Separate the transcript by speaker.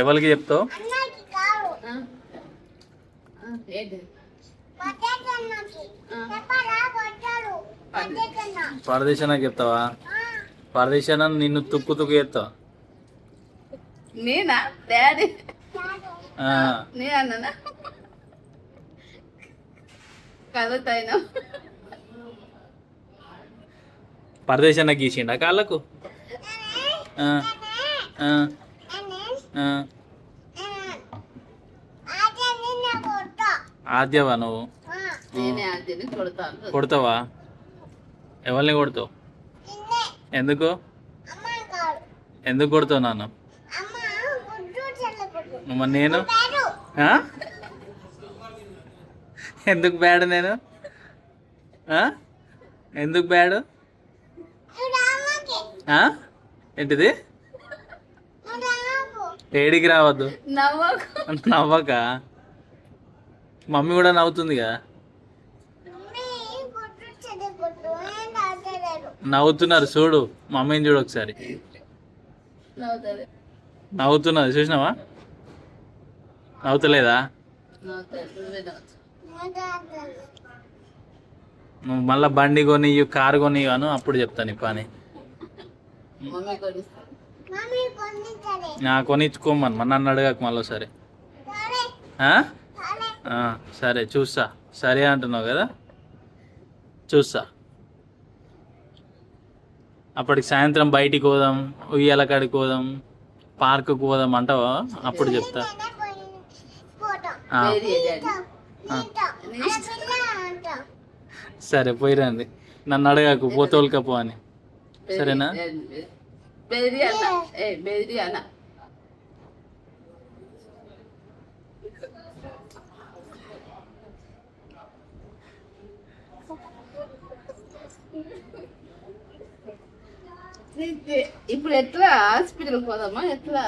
Speaker 1: ఎవరికి చెప్తావు? పరదేశానికి చెప్తావా? పరదేశాన నిన్ను తుక్కు తుక్కు చేస్తావా?
Speaker 2: నేనా డాడీ? నేనన్నా కలుతాయినా
Speaker 1: పరదేశాన గీసిండా కాళ్ళకు? ఆద్యవా నువ్వు? కొడతావా? ఎవరిని కొడతావు? ఎందుకు ఎందుకు కొడతావు నాన్న? మరి నేను ఎందుకు బ్యాడ్? నేను ఎందుకు బ్యాడ్? ఏంటిది? ఏడికి రావద్దు. నవ్వక మమ్మీ కూడా నవ్వుతుందిగా. నవ్వుతున్నారు చూడు, మమ్మీని చూడు ఒకసారి. నవ్వుతున్నది చూసినావా? నవ్వుతలేదా? నువ్వు మళ్ళీ బండి కొని కారు కొని అను, అప్పుడు చెప్తాను ఈ పని. కొనిచ్చుకోమని మరి నన్ను అడగక మళ్ళీ సరే. సరే చూస్తా. సరే అంటున్నావు కదా, చూస్తా. అప్పటికి సాయంత్రం బయటికి పోదాం, ఉయ్యాల కాడికి పోదాం, పార్కుకి పోదాం అంటావా? అప్పుడు చెప్తా. సరే పోయిరండి, నన్ను అడగకు పోతోలుకపో అని, సరేనా?
Speaker 2: ఇప్పుడు ఎట్లా హాస్పిటల్కి పోదామా? ఎట్లా?